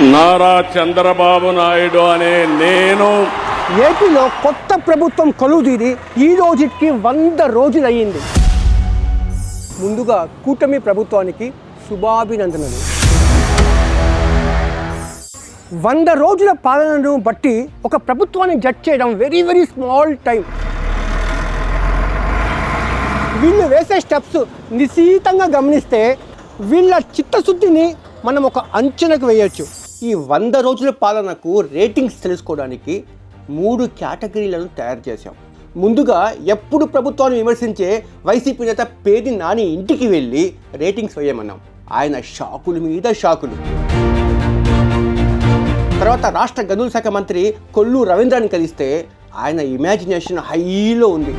నారా చంద్రబాబు నాయుడు అనే నేను ఏపీలో కొత్త ప్రభుత్వం కొలువుదీరి ఈ రోజుకి 100 రోజులు అయ్యింది. ముందుగా కూటమి ప్రభుత్వానికి శుభాభినందనలు. 100 రోజుల పాలనను బట్టి ఒక ప్రభుత్వాన్ని జడ్జ్ చేయడం వెరీ వెరీ స్మాల్ టైం. వీళ్ళు వేసే స్టెప్స్ నిశితంగా గమనిస్తే వీళ్ళ చిత్తశుద్ధిని మనం ఒక అంచనాకు వేయవచ్చు. ఈ 100 రోజుల పాలనకు రేటింగ్స్ తెలుసుకోవడానికి 3 కేటగిరీలను తయారు చేశాం. ముందుగా ఎప్పుడు ప్రభుత్వాన్ని విమర్శించే వైసీపీ నేత పేర్ని నాని ఇంటికి వెళ్ళి రేటింగ్స్ వేయమన్నాం. ఆయన షాకుల మీద షాకులు. తర్వాత రాష్ట్ర గనుల శాఖ మంత్రి కొల్లు రవీంద్రాన్ని కలిస్తే ఆయన ఇమాజినేషన్ హైలో ఉంది.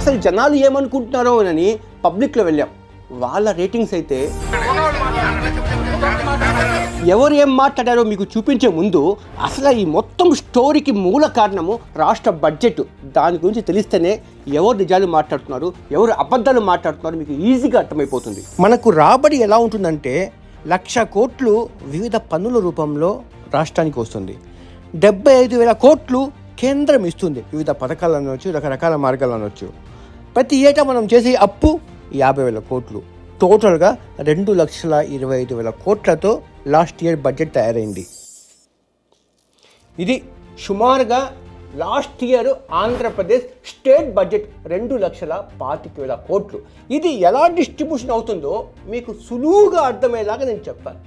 అసలు జనాలు ఏమనుకుంటున్నారో అని పబ్లిక్లో వెళ్ళాం. వాళ్ళ రేటింగ్స్ అయితే ఎవరు ఏం మాట్లాడారో మీకు చూపించే ముందు అసలు ఈ మొత్తం స్టోరీకి మూల కారణము రాష్ట్ర బడ్జెట్. దాని గురించి తెలిస్తేనే ఎవరు నిజాలు మాట్లాడుతున్నారు, ఎవరు అబద్ధాలు మాట్లాడుతున్నారు మీకు ఈజీగా అర్థమైపోతుంది. మనకు రాబడి ఎలా ఉంటుందంటే 1,00,000 కోట్లు వివిధ పన్నుల రూపంలో రాష్ట్రానికి వస్తుంది. 75,000 కోట్లు కేంద్రం ఇస్తుంది. వివిధ పథకాలు అనవచ్చు, రకరకాల మార్గాలు అనవచ్చు. ప్రతి ఏటా మనం చేసే అప్పు 50,000 కోట్లు. టోటల్గా 2,25,000 కోట్లతో లాస్ట్ ఇయర్ బడ్జెట్ తయారైంది. ఇది సుమారుగా last year Andhra Pradesh state budget 2,25,000 కోట్లు. ఇది ఎలా డిస్ట్రిబ్యూషన్ అవుతుందో మీకు సులువుగా అర్థమయ్యేలాగా నేను చెప్తాను.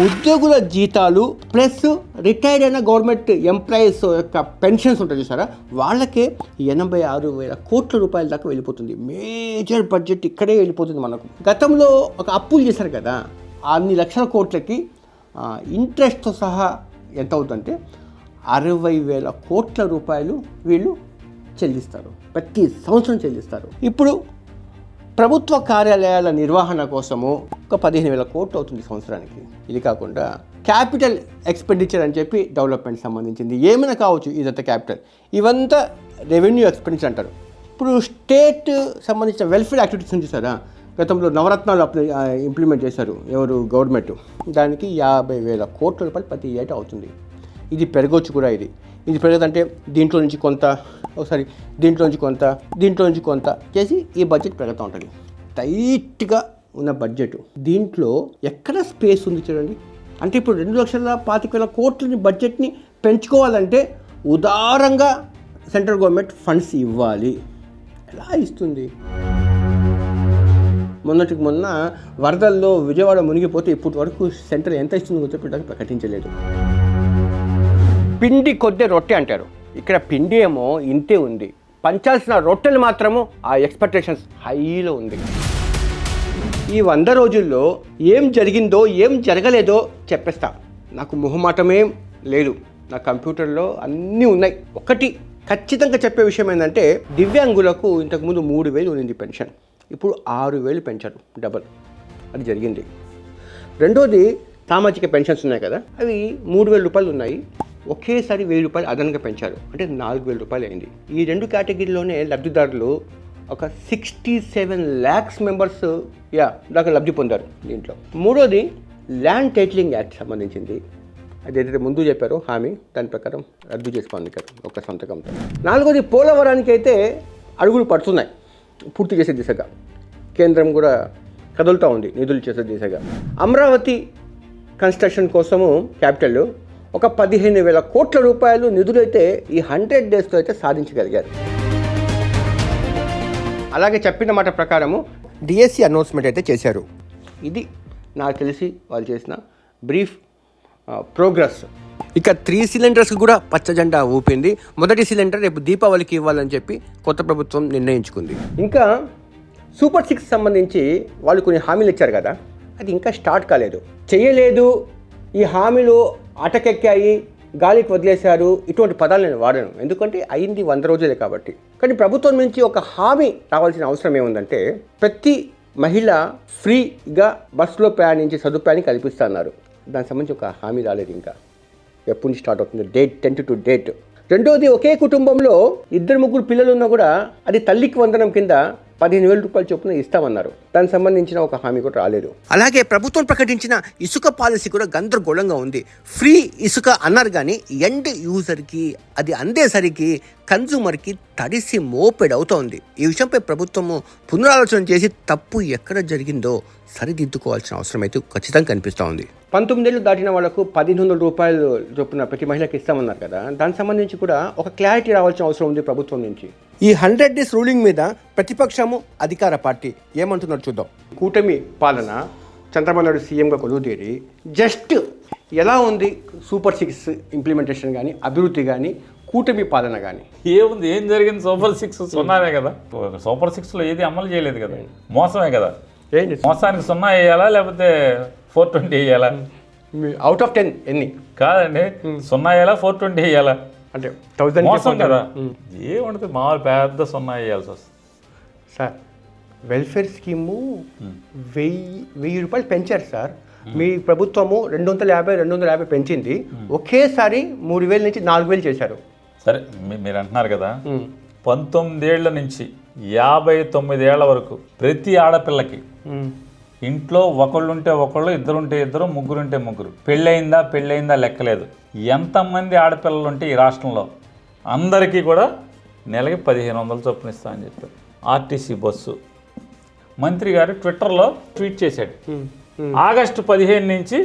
ఉద్యోగుల జీతాలు ప్లస్ రిటైర్డ్ అయిన గవర్నమెంట్ ఎంప్లాయీస్ యొక్క పెన్షన్స్ ఉంటుంది చూసారా, వాళ్ళకే 86,000 కోట్ల రూపాయల దాకా వెళ్ళిపోతుంది. మేజర్ బడ్జెట్ ఇక్కడే వెళ్ళిపోతుంది మనకు. గతంలో ఒక అప్పులు చేశారు కదా, అన్ని లక్షల కోట్లకి ఇంట్రెస్ట్తో సహా ఎంత అవుతుందంటే 60,000 కోట్ల రూపాయలు వీళ్ళు చెల్లిస్తారు. ప్రతి సంవత్సరం చెల్లిస్తారు. ఇప్పుడు ప్రభుత్వ కార్యాలయాల నిర్వహణ కోసము ఒక 15,000 కోట్లు అవుతుంది సంవత్సరానికి. ఇది కాకుండా క్యాపిటల్ ఎక్స్పెండిచర్ అని చెప్పి డెవలప్మెంట్ సంబంధించింది ఏమైనా కావచ్చు, ఇదంతా క్యాపిటల్. ఇవంతా రెవెన్యూ ఎక్స్పెండిచర్ అంటారు. ఇప్పుడు స్టేట్ సంబంధించిన వెల్ఫేర్ యాక్టివిటీస్ ఉంది చూసారా, గతంలో నవరత్నాలు ఇంప్లిమెంట్ చేశారు ఎవరు, గవర్నమెంట్. దానికి 50,000 కోట్ల రూపాయలు ప్రతి ఏటా అవుతుంది. ఇది పెరగవచ్చు కూడా. ఇది పెరగదంటే దీంట్లో నుంచి కొంత, ఒకసారి దీంట్లో నుంచి కొంత చేసి ఈ బడ్జెట్ పెరుగుతూ ఉంటుంది. టైట్గా ఉన్న బడ్జెట్. దీంట్లో ఎక్కడ స్పేస్ ఉంది చూడండి. అంటే ఇప్పుడు 2,25,000 కోట్లని బడ్జెట్ని పెంచుకోవాలంటే ఉదారంగా సెంట్రల్ గవర్నమెంట్ ఫండ్స్ ఇవ్వాలి. ఎలా ఇస్తుంది? మొన్నటికి మొన్న వరదల్లో విజయవాడ మునిగిపోతే ఇప్పటి వరకు సెంట్రల్ ఎంత ఇస్తుందో చెప్పడానికి ప్రకటించలేదు. పిండి కొద్ది రొట్టె అంటారు. ఇక్కడ పిండి ఏమో ఇంతే ఉంది, పంచాల్సిన రొట్టెలు మాత్రము ఆ ఎక్స్పెక్టేషన్స్ హైలో ఉంది. ఈ 100 రోజుల్లో ఏం జరిగిందో ఏం జరగలేదో చెప్పేస్తా. నాకు మొహమాటమేం లేదు, నా కంప్యూటర్లో అన్నీ ఉన్నాయి. ఒకటి ఖచ్చితంగా చెప్పే విషయం ఏంటంటే, దివ్యాంగులకు ఇంతకుముందు 3,000 ఉంది పెన్షన్, ఇప్పుడు 6,000 పెంచారు, డబల్. అది జరిగింది. రెండోది సామాజిక పెన్షన్స్ ఉన్నాయి కదా, అవి 3,000 రూపాయలు ఉన్నాయి, ఒకేసారి 1,000 రూపాయలు అదనంగా పెంచారు, అంటే 4,000 రూపాయలు అయింది. ఈ 2 కేటగిరీలోనే లబ్ధిదారులు ఒక 67 lakhs మెంబర్స్ దాకా లబ్ధి పొందారు దీంట్లో. మూడోది ల్యాండ్ టైటిలింగ్ యాక్ట్ సంబంధించింది, అదేదైతే ముందు చెప్పారో హామీ, దాని ప్రకారం రద్దు చేసుకోండి ఒక సంతకంతో. నాలుగోది పోలవరానికి అయితే అడుగులు పడుతున్నాయి పూర్తి చేసే దిశగా. కేంద్రం కూడా కదులుతూ ఉంది నిధులు చేసే దిశగా. అమరావతి కన్స్ట్రక్షన్ కోసము క్యాపిటల్ ఒక 15,000 కోట్ల రూపాయలు నిధులైతే ఈ 100 డేస్లో అయితే సాధించగలిగారు. అలాగే చెప్పిన మాట ప్రకారము డిఎస్సి అనౌన్స్మెంట్ అయితే చేశారు. ఇది నాకు తెలిసి వాళ్ళు చేసిన బ్రీఫ్ ప్రోగ్రెస్. ఇక 3 సిలిండర్స్ కూడా పచ్చ జెండా ఊపింది. మొదటి సిలిండర్ రేపు దీపావళికి ఇవ్వాలని చెప్పి కొత్త ప్రభుత్వం నిర్ణయించుకుంది. ఇంకా సూపర్ 6 సంబంధించి వాళ్ళు కొన్ని హామీలు ఇచ్చారు కదా, అది ఇంకా స్టార్ట్ కాలేదు, చేయలేదు. ఈ హామీలు అటకెక్కాయి, గాలికి వదిలేశారు, ఇటువంటి పదాలు నేను వాడాను, ఎందుకంటే అయింది 100 రోజులే కాబట్టి. కానీ ప్రభుత్వం నుంచి ఒక హామీ రావాల్సిన అవసరం ఏముందంటే, ప్రతి మహిళ ఫ్రీగా బస్సులో ప్రయాణించే సదుపాయాన్ని కల్పిస్తున్నారు. దానికి సంబంధించి ఒక హామీ రాలేదు. ఇంకా ఎప్పటి నుంచి స్టార్ట్ అవుతుంది, డేట్ టెంటేటివ్ డేట్. రెండోది, ఒకే కుటుంబంలో 2-3 పిల్లలు ఉన్నా కూడా అది తల్లికి వందనం కింద 15,000 రూపాయలు చొప్పున ఇస్తామన్నారు. దానికి సంబంధించిన ఒక హామీ కూడా రాలేదు. అలాగే ప్రభుత్వం ప్రకటించిన ఇసుక పాలసీ కూడా గందరగోళంగా ఉంది. ఫ్రీ ఇసుక అన్నారు కానీ ఎండ్ యూజర్కి అది అందేసరికి కన్జ్యూమర్కి తడిసి మోపెడవుతోంది. ఈ విషయంపై ప్రభుత్వము పునరాలోచన చేసి తప్పు ఎక్కడ జరిగిందో సరిదిద్దుకోవాల్సిన అవసరం అయితే ఖచ్చితంగా కనిపిస్తూ ఉంది. 19 ఏళ్ళు దాటిన వాళ్ళకు 1,500 రూపాయలు చొప్పున ప్రతి మహిళకి ఇస్తామన్నారు కదా, దానికి సంబంధించి కూడా ఒక క్లారిటీ రావాల్సిన అవసరం ఉంది ప్రభుత్వం నుంచి. ఈ 100 డేస్ రూలింగ్ మీద ప్రతిపక్షము అధికార పార్టీ ఏమంటున్నారు చూద్దాం. కూటమి పాలన చంద్రబాబు నాయుడు సీఎంగా కొలువుతీరి జస్ట్ ఎలా ఉంది సూపర్ 6 ఇంప్లిమెంటేషన్ కానీ అభివృద్ధి కానీ కూటమి పాలన కానీ ఏముంది, ఏం జరిగింది? సూపర్ 6 సున్నానే కదా. సూపర్ 6లో ఏది అమలు చేయలేదు కదా, మోసమే కదా. మోసానికి 0 వేయాలా లేకపోతే 420 వేయాలా? అవుట్ ఆఫ్ 10 ఎన్ని కాదండి, 0 వేయాలా 420 వేయాలా? అంటే 1000 మోసం కదా. ఏముంటుంది, మామూలు పెద్ద 0 వేయాల్సి వస్తుంది. సార్ వెల్ఫేర్ స్కీము 1000 రూపాయలు పెంచారు సార్. మీ ప్రభుత్వము 250 పెంచింది, ఒకేసారి 3,000 నుంచి 4,000 చేశారు. సరే, మీరు అంటున్నారు కదా, 19 ఏళ్ల నుంచి 59 ఏళ్ల వరకు ప్రతి ఆడపిల్లకి ఇంట్లో ఒకళ్ళుంటే ఒకళ్ళు, ఇద్దరుంటే ఇద్దరు, ముగ్గురుంటే ముగ్గురు, పెళ్ళయిందా లెక్కలేదు. ఎంతమంది ఆడపిల్లలు ఉంటే ఈ రాష్ట్రంలో అందరికీ కూడా నెలకి 1,500 చొప్పున ఇస్తా అని చెప్పారు. ఆర్టీసీ బస్సు మంత్రి గారు ట్విట్టర్లో ట్వీట్ చేశాడు, ఆగస్టు 15 నుంచి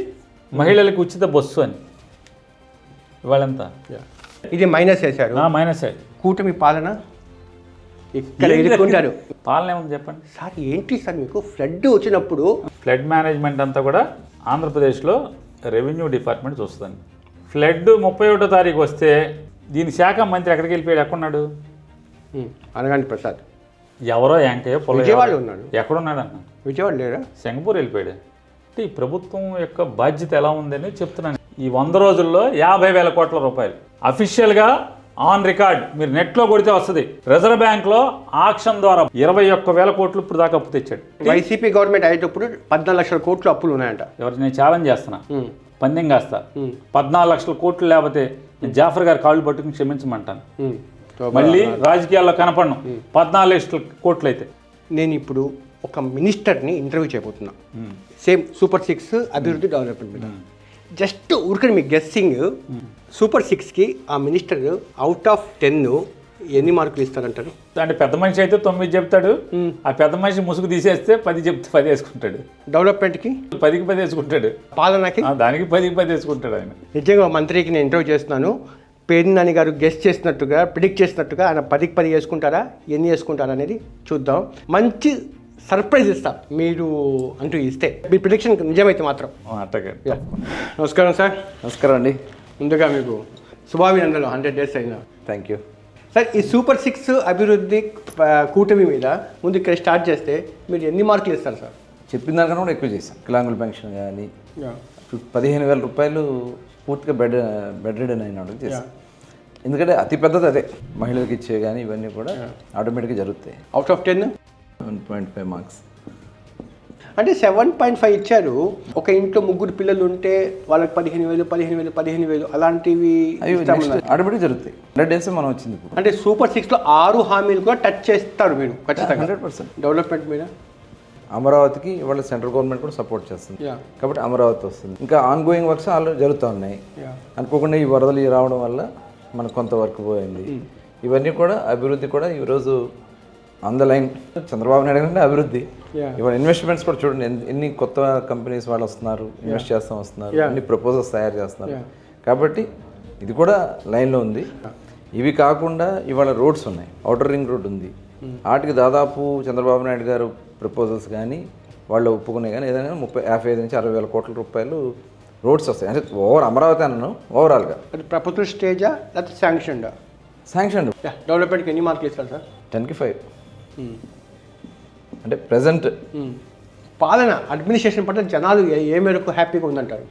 మహిళలకు ఉచిత బస్సు అని. ఇవాళంతా ఇది మైనస్ చేశారు. మైనస్ కూటమి పాలన ఇక్కడ ఎదుర్కొంటారు. పాలన ఏముంది చెప్పండి సార్. ఏంటి సార్ మీకు ఫ్లడ్ వచ్చినప్పుడు ఫ్లడ్ మేనేజ్మెంట్ అంతా కూడా ఆంధ్రప్రదేశ్లో రెవెన్యూ డిపార్ట్మెంట్ చూస్తుందండి. ఫ్లడ్ 31వ తారీఖు వస్తే దీని శాఖ మంత్రి ఎక్కడికి వెళ్ళిపోయాడు? ఎక్కడున్నాడు? అనగాని ప్రసాద్ ఎవరో యాంకయ్య విజయవాడలో ఉన్నాడు. ఎక్కడున్నాడు అన్న? విజయవాడ లేడా? సింగపూర్ వెళ్ళిపోయాడు. అంటే ఈ ప్రభుత్వం యొక్క బాధ్యత ఎలా ఉందని చెప్తున్నాను. ఈ 100 రోజుల్లో 50,000 కోట్ల రూపాయలు అఫీషియల్గా ఆన్ రికార్డ్, మీరు నెట్లో కొడితే వస్తుంది. రిజర్వ్ బ్యాంక్లో ఆక్షన్ ద్వారా 21,000 కోట్లు ఇప్పుడు దాకా అప్పు తెచ్చాడు. వైసీపీ గవర్నమెంట్ అయ్యేటప్పుడు 14 లక్షల కోట్లు అప్పులు ఉన్నాయంట. ఎవరు? నేను ఛాలెంజ్ చేస్తున్నా, పందెం కాస్తా. 14 లక్షల కోట్లు లేకపోతే నేను జాఫర్ గారు కాళ్ళు పట్టుకుని క్షమించమంటాను. మళ్ళీ రాజకీయాల్లో కనపడను 14 లక్షల కోట్లు అయితే. నేను ఇప్పుడు ఒక మినిస్టర్ని ఇంటర్వ్యూ చేయబోతున్నా, సేమ్ సూపర్ 6 అభివృద్ధి డెవలప్మెంట్ మీద. జస్ట్ ఊరికని మీ గెస్సింగ్, సూపర్ 6కి ఆ మినిస్టర్ అవుట్ ఆఫ్ 10 ఎన్ని మార్కులు ఇస్తారంటారు? అంటే పెద్ద మనిషి అయితే 9 చెప్తాడు, ఆ పెద్ద మనిషి ముసుగు తీసేస్తే 10 చెప్తే 10 వేసుకుంటాడు. డెవలప్మెంట్కి 10కి 10 వేసుకుంటాడు. పాలనకి దానికి 10కి 10 వేసుకుంటాడు ఆయన. నిజంగా మంత్రికి నేను ఇంటర్వ్యూ చేస్తున్నాను, పేర్ని నాని గారు గెస్ట్ చేసినట్టుగా, ప్రిడిక్ట్ చేసినట్టుగా ఆయన 10కి 10 వేసుకుంటారా, ఎన్ని వేసుకుంటారా అనేది చూద్దాం. మంచి సర్ప్రైజ్ ఇస్తా మీరు అంటూ ఇస్తే, మీ ప్రిడిక్షన్ నిజమైతే మాత్రం. అట్టగా. నమస్కారం సార్. నమస్కారం అండి. ముందుగా మీకు శుభాభినందనలు, 100 డేస్ అయినా. Thank you sir. ఈ సూపర్ 6 అభివృద్ధి కూటమి మీద ముందు ఇక్కడ స్టార్ట్ చేస్తే మీరు ఎన్ని మార్కులు ఇస్తారు సార్? చెప్పిన దానికన్నా కూడా ఎక్కువ చేశాం. వికలాంగుల పెన్షన్ కానీ 15,000 రూపాయలు పూర్తిగా బెడ్ రిడన్ అయిన వాళ్ళకి చేశాం. ఎందుకంటే అతి పెద్దది అదే, మహిళలకు ఇచ్చే కానీ ఇవన్నీ కూడా ఆటోమేటిక్గా జరుగుతాయి. Out of 10 7.5 marks. అంటే 7.5 ఇచ్చారు. ఒక ఇంట్లో ముగ్గురు పిల్లలు ఉంటే వాళ్ళకి 15,000 అలాంటివి ఆటోమేటిక్ జరుగుతాయి. 100 డేస్ మనం వచ్చింది ఇప్పుడు. అంటే సూపర్ 6లో 6 హామీలు కూడా టచ్ చేస్తారు మీరు ఖచ్చితంగా. 100% డెవలప్మెంట్ మీద. అమరావతికి ఇవాళ సెంట్రల్ గవర్నమెంట్ కూడా సపోర్ట్ చేస్తుంది కాబట్టి అమరావతి వస్తుంది. ఇంకా ఆన్ గోయింగ్ వర్క్స్ ఆల్రెడీ జరుగుతూ ఉన్నాయి. అనుకోకుండా ఈ వరదలు రావడం వల్ల మనకు కొంత వర్క్ పోయింది. ఇవన్నీ కూడా అభివృద్ధి కూడా ఈరోజు on the line. Chandrababu Naidu అంటే అభివృద్ధి. ఇవాళ ఇన్వెస్ట్మెంట్స్ కూడా చూడండి, ఎన్ని కొత్త కంపెనీస్ వాళ్ళు వస్తున్నారు, ఇన్వెస్ట్ చేస్తూ వస్తున్నారు, అన్ని ప్రపోజల్స్ తయారు చేస్తున్నారు. కాబట్టి ఇది కూడా లైన్లో ఉంది. ఇవి కాకుండా ఇవాళ రోడ్స్ ఉన్నాయి, ఔటర్ రింగ్ రోడ్ ఉంది. వాటికి దాదాపు చంద్రబాబు నాయుడు గారు ప్రపోజల్స్ కానీ వాళ్ళు ఒప్పుకునే కానీ ఏదైనా 55,000 నుంచి 60,000 కోట్ల రూపాయలు రోడ్స్ వస్తాయి. అంటే అమరావతి అన్నాను ఓవరాల్గా. ప్రపోజల్ స్టేజా లేకపోతే శాంక్షన్డా? శాంక్షన్. డెవలప్మెంట్కి ఎన్ని మార్కులు ఇస్తారు సార్? 10కి 5. అంటే ప్రజెంట్ పాలన అడ్మినిస్ట్రేషన్ పట్ల జనాలు ఏ మేరకు హ్యాపీగా ఉందంటారు?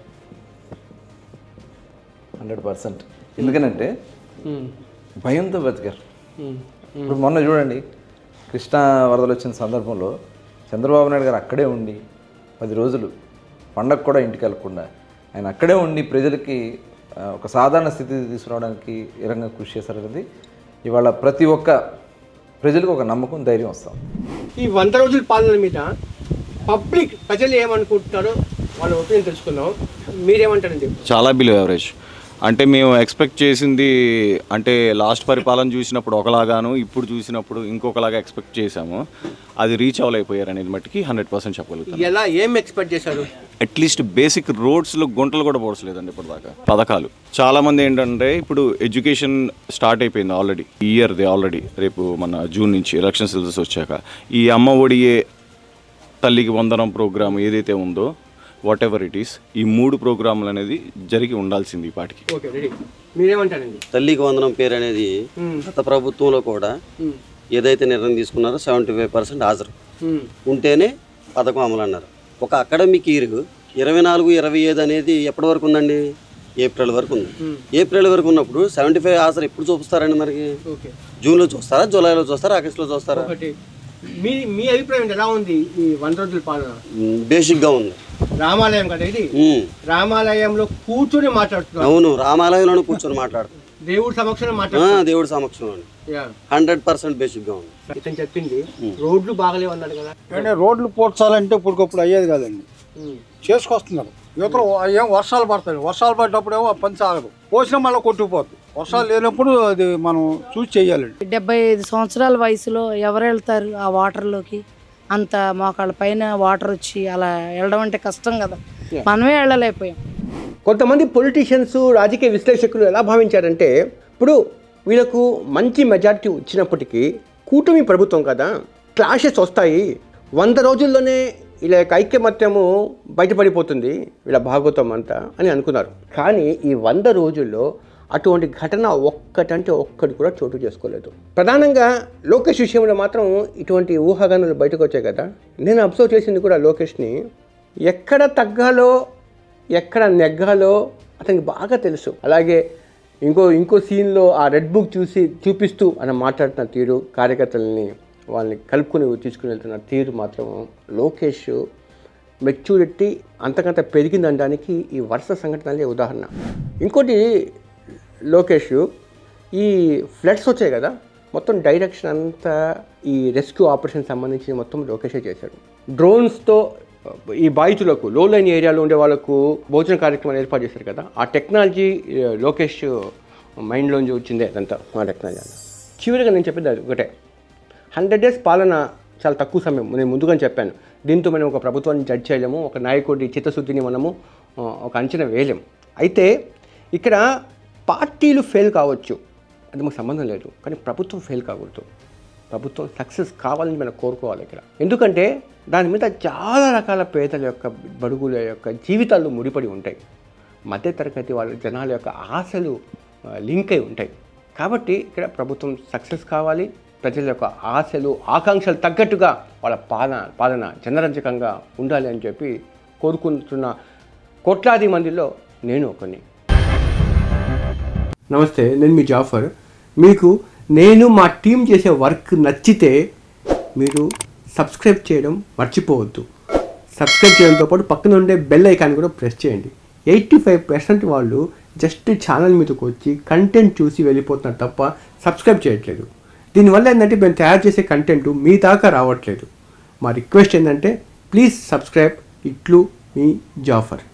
100%. ఎందుకనంటే భయంతో బతికారు. ఇప్పుడు మొన్న చూడండి, కృష్ణా వరదలు వచ్చిన సందర్భంలో చంద్రబాబు నాయుడు గారు అక్కడే ఉండి 10 రోజులు పండగ కూడా ఇంటికి వెళ్ళకుండా ఆయన అక్కడే ఉండి ప్రజలకి ఒక సాధారణ స్థితి తీసుకురావడానికి ఏ రకంగా కృషి చేశారనేది ఇవాళ ప్రతి ఒక్క ప్రజలకు ఒక నమ్మకం, ధైర్యం వస్తాం. ఈ 100 రోజుల పాలన మీద పబ్లిక్ ప్రజలు ఏమనుకుంటున్నారో వాళ్ళ ఒపీనియన్ తెలుసుకుందాం. మీరేమంటారండి? చాలా బిలో యావరేజ్. అంటే మేము ఎక్స్పెక్ట్ చేసింది, అంటే లాస్ట్ పరిపాలన చూసినప్పుడు ఒకలాగాను ఇప్పుడు చూసినప్పుడు ఇంకొకలాగా ఎక్స్పెక్ట్ చేశాము. అది రీచ్ అవ్వలేకపోయారు అనేది మట్టికి 100% చెప్పగలుగుతాం. ఎలా ఏం ఎక్స్పెక్ట్ చేశారు? అట్లీస్ట్ బేసిక్ రోడ్స్లో గుంటలు కూడా పోడ్చలేదండి ఇప్పటిదాకా. పథకాలు చాలామంది ఏంటంటే ఇప్పుడు ఎడ్యుకేషన్ స్టార్ట్ అయిపోయింది ఆల్రెడీ, ఈ ఇయర్ది ఆల్రెడీ. రేపు మన జూన్ నుంచి ఎలక్షన్స్ రిజల్ట్స్ వచ్చాక ఈ అమ్మ ఒడియే తల్లికి వందనం ప్రోగ్రామ్ ఏదైతే ఉందో, వాట్ ఎవర్ ఇట్ ఈస్, ఈ 3 ప్రోగ్రాములు అనేది జరిగి ఉండాల్సింది ఈ పాటికి. Okay, ready. మీరేమంటారండి? తల్లికి వందనం పేరు అనేది గత ప్రభుత్వంలో కూడా ఏదైతే నిర్ణయం తీసుకున్నారో 75% హాజరు ఉంటేనే పథకం అమలు అన్నారు. ఒక అకాడమిక్ ఇయర్ 24-25 అనేది ఎప్పటి వరకు ఉందండి? ఏప్రిల్ వరకు ఉంది. ఏప్రిల్ వరకు ఉన్నప్పుడు 75 హాజరు ఎప్పుడు చూపిస్తారండి మనకి? జూన్లో చూస్తారా, జూలైలో చూస్తారా, ఆగస్టులో చూస్తారా? మీ అభిప్రాయం ఎలా ఉంది ఈ 100 రోజుల పాలన? బేసిక్గా ఉంది. రామాలయం కదా ఇది, రామాలయంలో కూర్చొని మాట్లాడుతున్నారు. అవును, రామాలయంలోనే కూర్చొని మాట్లాడుతున్నారు. దేవుడి సమక్షంలో మాట్లాడుతున్నారు. దేవుడి సమక్షంలో 100% బేసిక్గా ఉంది. ఇతను చెప్పింది రోడ్లు బాగలేవు అన్నాడు కదా. అంటే రోడ్లు పోడ్చాలంటే ఇప్పటికప్పుడు అయ్యేది కాదండి, చేసుకొస్తున్నారు. యువతలు ఏం వర్షాలు పడతాయి, వర్షాలు పడ్డప్పుడు ఏమో పని సాగదు, పోసినా మళ్ళీ కొట్టుకుపోతుంది. వర్షాలు లేనప్పుడు అది మనం చూసి చెయ్యాలండి. 75 సంవత్సరాల వయసులో ఎవరు వెళ్తారు ఆ వాటర్లోకి? అంత మోకాళ్ళ పైన వాటర్ వచ్చి అలా వెళ్ళడం అంటే కష్టం కదా, మనమే వెళ్ళలేకపోయాం. కొంతమంది పొలిటీషియన్స్, రాజకీయ విశ్లేషకులు ఎలా భావించారంటే, ఇప్పుడు వీళ్ళకు మంచి మెజారిటీ వచ్చినప్పటికీ కూటమి ప్రభుత్వం కదా, క్లాషెస్ వస్తాయి, 100 రోజుల్లోనే వీళ్ళ యొక్క ఐక్యమత్యము బయటపడిపోతుంది వీళ్ళ భాగవతం అంతా అని అనుకున్నారు. కానీ ఈ 100 రోజుల్లో అటువంటి ఘటన ఒక్కటంటే ఒక్కటి కూడా చోటు చేసుకోలేదు. ప్రధానంగా లోకేష్ విషయంలో మాత్రం ఇటువంటి ఊహాగానాలు బయటకు వచ్చాయి కదా. నేను అబ్జర్వ్ చేసింది కూడా లోకేష్ని, ఎక్కడ తగ్గాలో ఎక్కడ నెగ్గాలో అతనికి బాగా తెలుసు. అలాగే ఇంకో సీన్లో ఆ రెడ్ బుక్ చూపిస్తూ ఆయన మాట్లాడుతున్న తీరు, కార్యకర్తలని వాళ్ళని కలుపుకొని తీసుకుని వెళ్తున్న తీరు మాత్రం లోకేష్ మెచ్యూరిటీ అంతకంత పెరిగిందనడానికి ఈ వరుస సంఘటనలే ఉదాహరణ. ఇంకోటి, లోకేష్ ఈ ఫ్లడ్స్ వచ్చాయి కదా, మొత్తం డైరెక్షన్ అంతా ఈ రెస్క్యూ ఆపరేషన్ సంబంధించి మొత్తం లోకేషే చేశాడు. డ్రోన్స్తో ఈ బాధితులకు, లో లైన్ ఏరియాలో ఉండే వాళ్ళకు భోజన కార్యక్రమాలు ఏర్పాటు చేశారు కదా, ఆ టెక్నాలజీ లోకేష్ మైండ్లోంచి వచ్చిందే అదంతా, ఆ టెక్నాలజీ. చివరిగా నేను చెప్పింది అది ఒకటే, 100 డేస్ పాలన చాలా తక్కువ సమయం. నేను ముందుగానే చెప్పాను, దీంతో మనం ఒక ప్రభుత్వాన్ని జడ్జ్ చేయలేము, ఒక నాయకుడి చిత్తశుద్ధిని మనము ఒక అంచనా వేయలేము. అయితే ఇక్కడ పార్టీలు ఫెయిల్ కావచ్చు, అది మాకు సంబంధం లేదు, కానీ ప్రభుత్వం ఫెయిల్ కాకూడదు. ప్రభుత్వం సక్సెస్ కావాలని మనం కోరుకోవాలి ఇక్కడ. ఎందుకంటే దాని మీద చాలా రకాల పేదల యొక్క, బడుగుల యొక్క జీవితాలు ముడిపడి ఉంటాయి. మధ్యతరగతి వాళ్ళ జనాల యొక్క ఆశలు లింక్ అయి ఉంటాయి. కాబట్టి ఇక్కడ ప్రభుత్వం సక్సెస్ కావాలి, ప్రజల యొక్క ఆశలు, ఆకాంక్షలు తగ్గట్టుగా వాళ్ళ పాలన జనరంజకంగా ఉండాలి అని చెప్పి కోరుకుంటున్న కోట్లాది మందిలో నేను ఒకని. నమస్తే, నేను మీ జాఫర్. మీకు నేను మా టీం చేసే వర్క్ నచ్చితే మీరు సబ్స్క్రైబ్ చేయడం మర్చిపోవద్దు. సబ్స్క్రైబ్ చేయడంతో పాటు పక్కన ఉండే బెల్ ఐకాన్ కూడా ప్రెస్ చేయండి. 85% వాళ్ళు జస్ట్ ఛానల్ మీదకి వచ్చి కంటెంట్ చూసి వెళ్ళిపోతున్నారు తప్ప సబ్స్క్రైబ్ చేయట్లేదు. దీనివల్ల ఏంటంటే మేము తయారు చేసే కంటెంట్ మీ దాకా రావట్లేదు. మా రిక్వెస్ట్ ఏంటంటే ప్లీజ్ సబ్స్క్రైబ్. ఇట్లు మీ జాఫర్.